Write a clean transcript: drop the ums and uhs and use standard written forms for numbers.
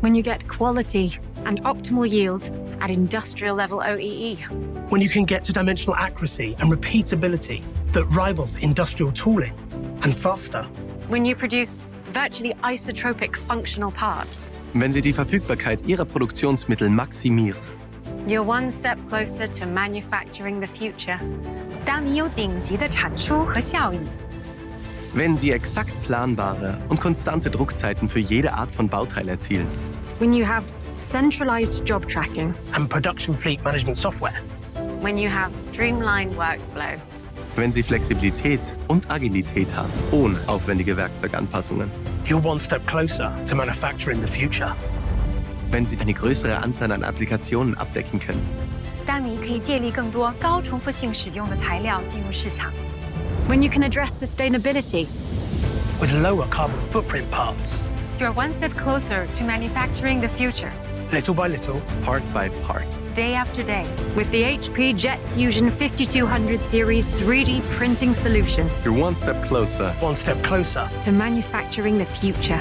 When you get quality and optimal yield at industrial level OEE. When you can get to dimensional accuracy and repeatability that rivals industrial tooling, and faster. When you produce virtually isotropic functional parts. Wenn Sie die Verfügbarkeit Ihrer Produktionsmittel maximieren. You're one step closer to manufacturing the future. 当你有顶级的产出和效益。 Wenn Sie exakt planbare und konstante Druckzeiten für jede Art von Bauteil erzielen. When you have centralized job tracking. And production fleet management software. When you have streamlined workflow. Wenn Sie Flexibilität und Agilität haben, ohne aufwendige Werkzeuganpassungen. You're one step closer to manufacturing the future. Wenn Sie eine größere Anzahl an Applikationen abdecken können. 当你可以借力更多高重复性使用的材料进入市场。 When you can address sustainability. With lower carbon footprint parts. You're one step closer to manufacturing the future. Little by little. Part by part. Day after day. With the HP Jet Fusion 5200 series 3D printing solution. You're one step closer. One step closer. To manufacturing the future.